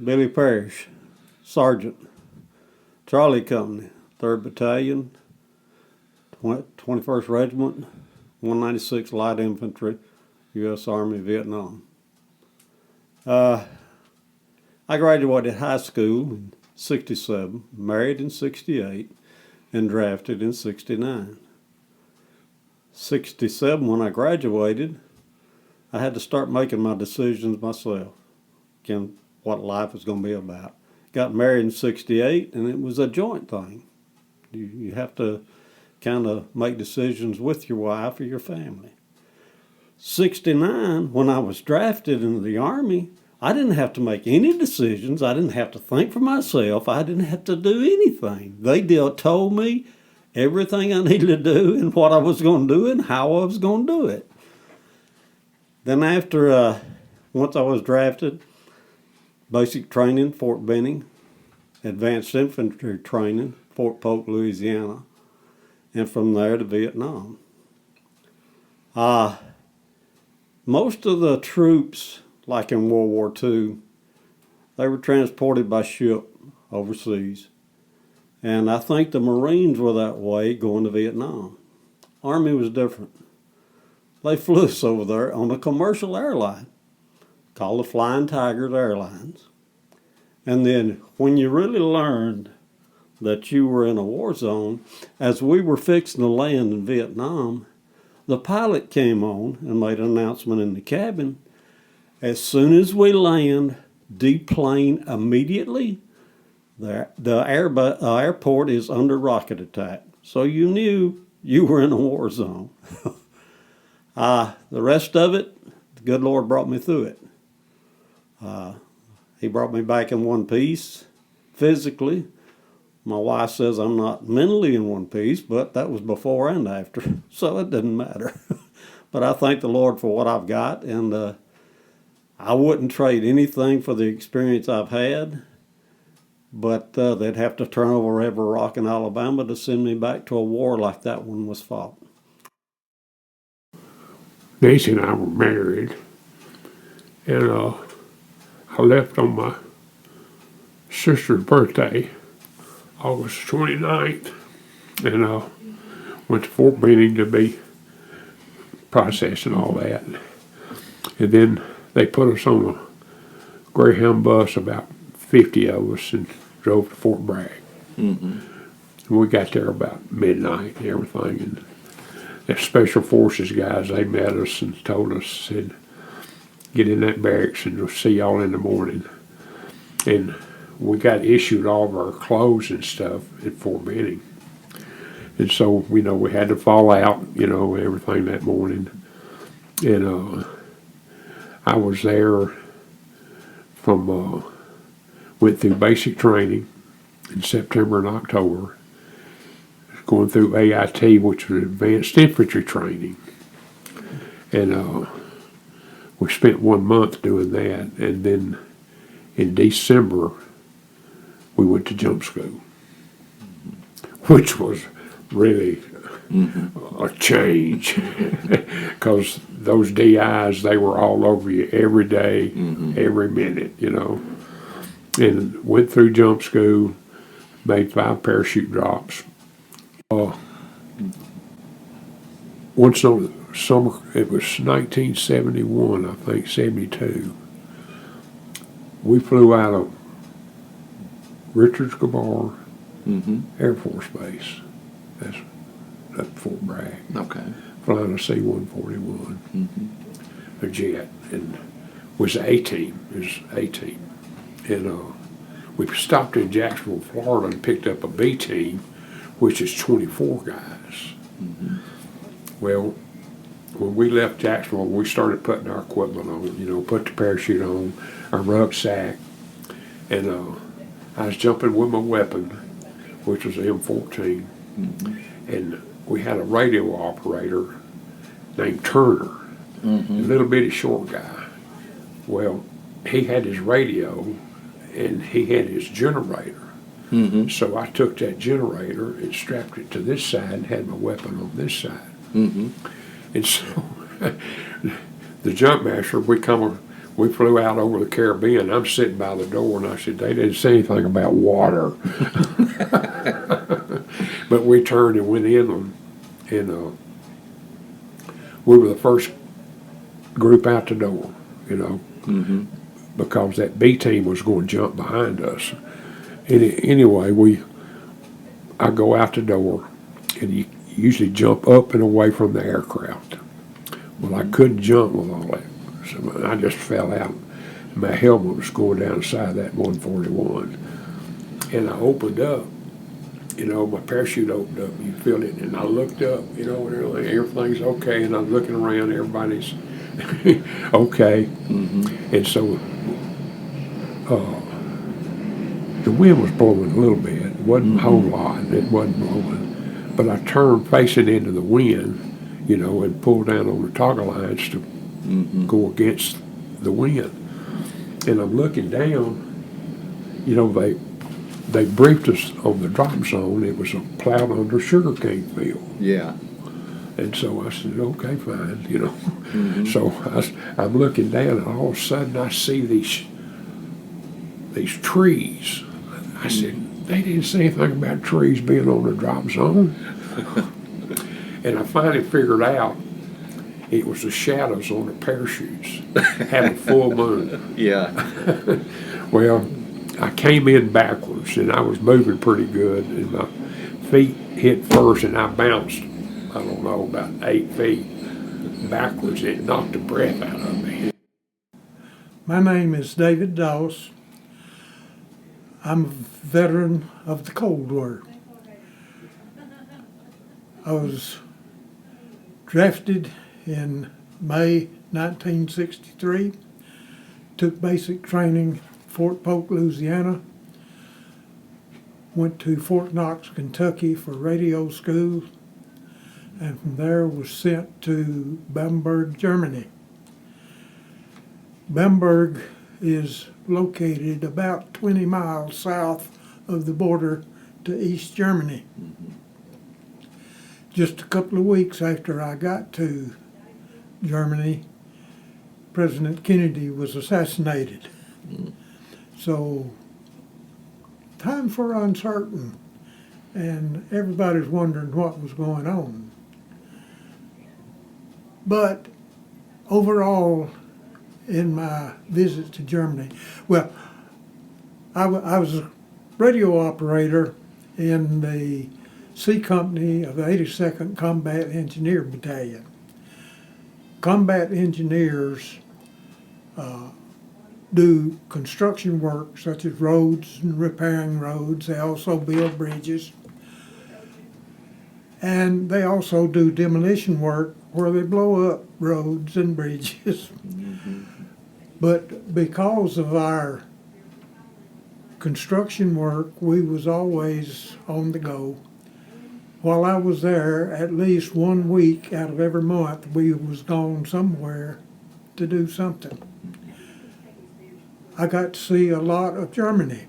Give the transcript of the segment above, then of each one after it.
Billy Parrish, Sergeant, Charlie Company, 3rd Battalion, 21st Regiment, 196 Light Infantry, U.S. Army, Vietnam. I graduated high school in 67, married in 68, and drafted in 69. 67, when I graduated, I had to start making my decisions myself. Again, what life was going to be about. Got married in 68, and it was a joint thing. You have to kind of make decisions with your wife or your family. 69, when I was drafted into the Army, I didn't have to make any decisions. I didn't have to think for myself. I didn't have to do anything. They told me everything I needed to do and what I was going to do and how I was going to do it. Then after, once I was drafted, basic training, Fort Benning, advanced infantry training, Fort Polk, Louisiana, and from there to Vietnam. Most of the troops, like in World War II, they were transported by ship overseas. And I think the Marines were that way going to Vietnam. Army was different. They flew us over there on a commercial airline called the Flying Tigers Airlines. And then when you really learned that you were in a war zone, as we were fixing to land in Vietnam, the pilot came on and made an announcement in the cabin. As soon as we land, deplane immediately. The airport is under rocket attack. So you knew you were in a war zone. The rest of it, the good Lord brought me through it. He brought me back in one piece physically. My wife says I'm not mentally in one piece, but that was before and after, so it didn't matter. But I thank the Lord for what I've got, and I wouldn't trade anything for the experience I've had, but they'd have to turn over every rock in Alabama to send me back to a war like that one was fought. Nancy and I were married, and I left on my sister's birthday, August 29th, and went to Fort Benning to be processed and all that. And then they put us on a Greyhound bus, about 50 of us, and drove to Fort Bragg. And we got there about midnight and everything. And the Special Forces guys, they met us and told us, said, get in that barracks and we'll see y'all in the morning. And we got issued all of our clothes and stuff at Fort Benning. And so, we had to fall out, everything that morning. And I was there from, went through basic training in September and October, going through AIT, which was advanced infantry training. And we spent 1 month doing that. And then in December, we went to jump school, which was really a change, because those DIs, they were all over you every day, every minute, and went through jump school, made 5 parachute drops. Once on the summer, it was 1971, I think, 72, we flew out of Richards Gabar Air Force Base. That's at Fort Bragg. Okay. Flying a C-141, a jet, and was A-team. It was A-team. And we stopped in Jacksonville, Florida, and picked up a B-team, which is 24 guys. Well, when we left Jacksonville, we started putting our equipment on, put the parachute on, our rucksack, and I was jumping with my weapon, which was an M14, and we had a radio operator named Turner, a little bitty short guy. Well, he had his radio, and he had his generator. So I took that generator and strapped it to this side and had my weapon on this side. And so the jump master, we flew out over the Caribbean. I'm sitting by the door, and I said, they didn't say anything about water. But we turned and went in, and we were the first group out the door, you know, because that B team was going to jump behind us. Anyway, I go out the door, and you usually jump up and away from the aircraft. Well, I couldn't jump with all that, so I just fell out. My helmet was going down the side of that 141, and I opened up. You know, my parachute opened up, you feel it, and I looked up, you know, and everything's okay, and I'm looking around, everybody's okay. And so the wind was blowing a little bit. It wasn't a whole lot, it wasn't blowing. But I turned facing into the wind, you know, and pulled down on the toggle lines to go against the wind. And I'm looking down, you know, they briefed us on the drop zone. It was a plowed under sugarcane field. Yeah. And so I said, okay, fine, you know. So I'm looking down, and all of a sudden I see these trees. I said, they didn't say anything about trees being on the drop zone. And I finally figured out it was the shadows on the parachutes having full moon. Yeah. Well, I came in backwards, and I was moving pretty good, and my feet hit first, and I bounced, I don't know, about 8 feet backwards. It knocked the breath out of me. My name is David Doss. I'm a veteran of the Cold War. I was drafted in May 1963, took basic training Fort Polk, Louisiana, went to Fort Knox, Kentucky for radio school, and from there was sent to Bamberg, Germany. Bamberg is located about 20 miles south of the border to East Germany. Just a couple of weeks after I got to Germany, President Kennedy was assassinated. So, times were uncertain, and everybody's wondering what was going on. But overall, in my visit to Germany, well, I was a radio operator in the C Company of the 82nd Combat Engineer Battalion. Combat engineers do construction work such as roads and repairing roads. They also build bridges. And they also do demolition work where they blow up roads and bridges. But because of our construction work, we was always on the go. While I was there, at least 1 week out of every month, we was gone somewhere to do something. I got to see a lot of Germany.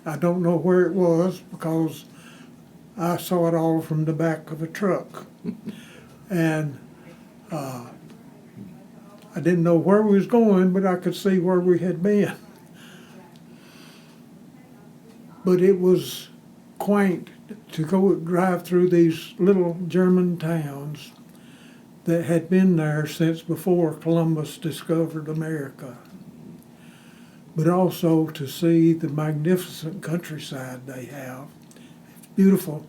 I don't know where it was because I saw it all from the back of a truck. And I didn't know where we was going, but I could see where we had been. But it was quaint to go drive through these little German towns that had been there since before Columbus discovered America. But also to see the magnificent countryside they have. It's beautiful.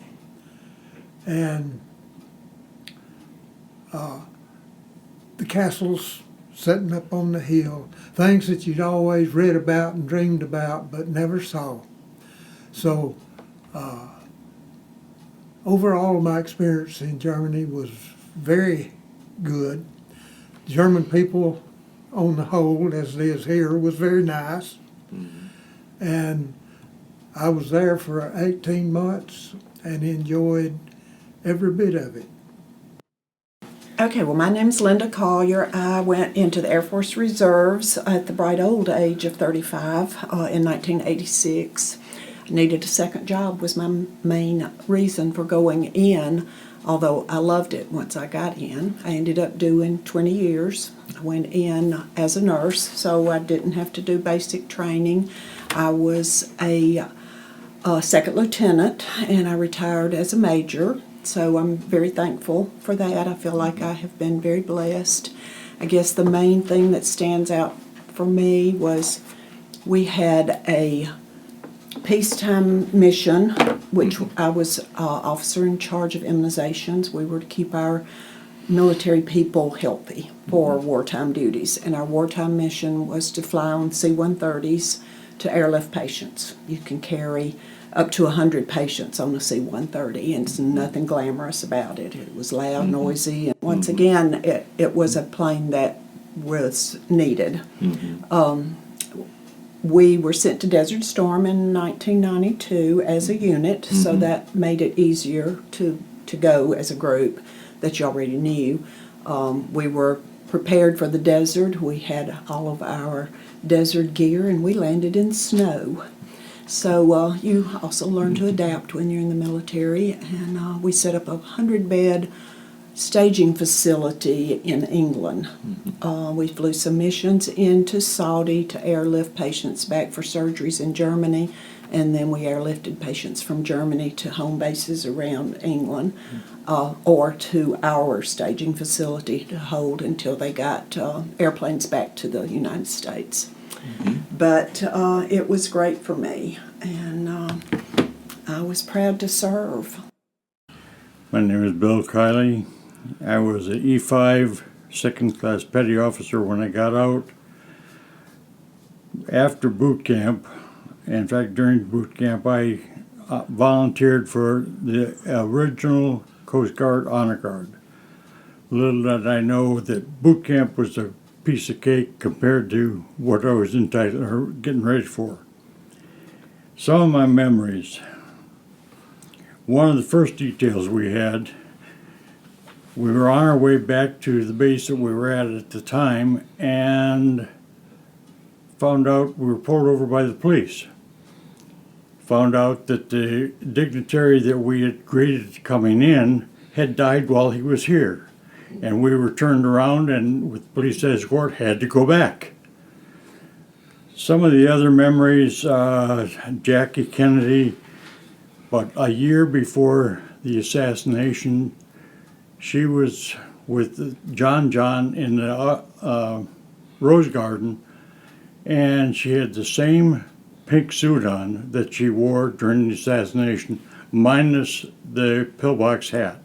And the castles sitting up on the hill, things that you'd always read about and dreamed about but never saw. So overall, my experience in Germany was very good. German people, on the whole, as it is here, was very nice. And I was there for 18 months and enjoyed every bit of it. Okay, well, my name's Linda Collier. I went into the Air Force Reserves at the bright old age of 35 in 1986. needed a second job was my main reason for going in, although I loved it once I got in. I ended up doing 20 years. I went in as a nurse, so I didn't have to do basic training. I was a second lieutenant, and I retired as a major, so I'm very thankful for that. I feel like I have been very blessed. I guess the main thing that stands out for me was we had a peacetime mission, which I was officer in charge of immunizations. We were to keep our military people healthy for wartime duties, and our wartime mission was to fly on C-130s to airlift patients. You can carry up to 100 patients on a C-130, and it's nothing glamorous about it. It was loud, noisy, and once again, it was a plane that was needed. We were sent to Desert Storm in 1992 as a unit, so that made it easier to go as a group that you already knew. We were prepared for the desert. We had all of our desert gear, and we landed in snow. So you also learn to adapt when you're in the military, and we set up a 100-bed staging facility in England. We flew some missions into Saudi to airlift patients back for surgeries in Germany, and then we airlifted patients from Germany to home bases around England, or to our staging facility to hold until they got airplanes back to the United States. But it was great for me, and I was proud to serve. My name is Bill Kiley. I was an E5 second-class petty officer when I got out. After boot camp, in fact during boot camp, I volunteered for the original Coast Guard Honor Guard. Little did I know that boot camp was a piece of cake compared to what I was entitled or getting ready for. Some of my memories. One of the first details we had, we were on our way back to the base that we were at the time, and found out we were pulled over by the police. Found out that the dignitary that we had greeted coming in had died while he was here. And we were turned around and with police escort had to go back. Some of the other memories, Jackie Kennedy, but a year before the assassination, she was with John in the Rose Garden, and she had the same pink suit on that she wore during the assassination, minus the pillbox hat.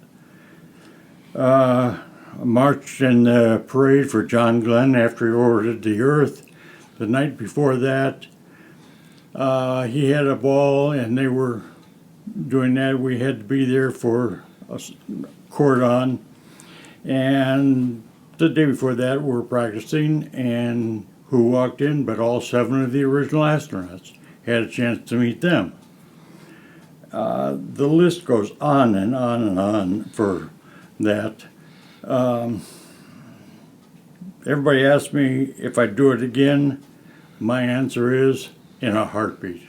Marched in the parade for John Glenn after he ordered the earth. The night before that, he had a ball and they were doing that. We had to be there for a cordon. And the day before that, we were practicing, and who walked in but all 7 of the original astronauts. Had a chance to meet them. The list goes on and on and on for that. Everybody asks me if I'd do it again. My answer is in a heartbeat.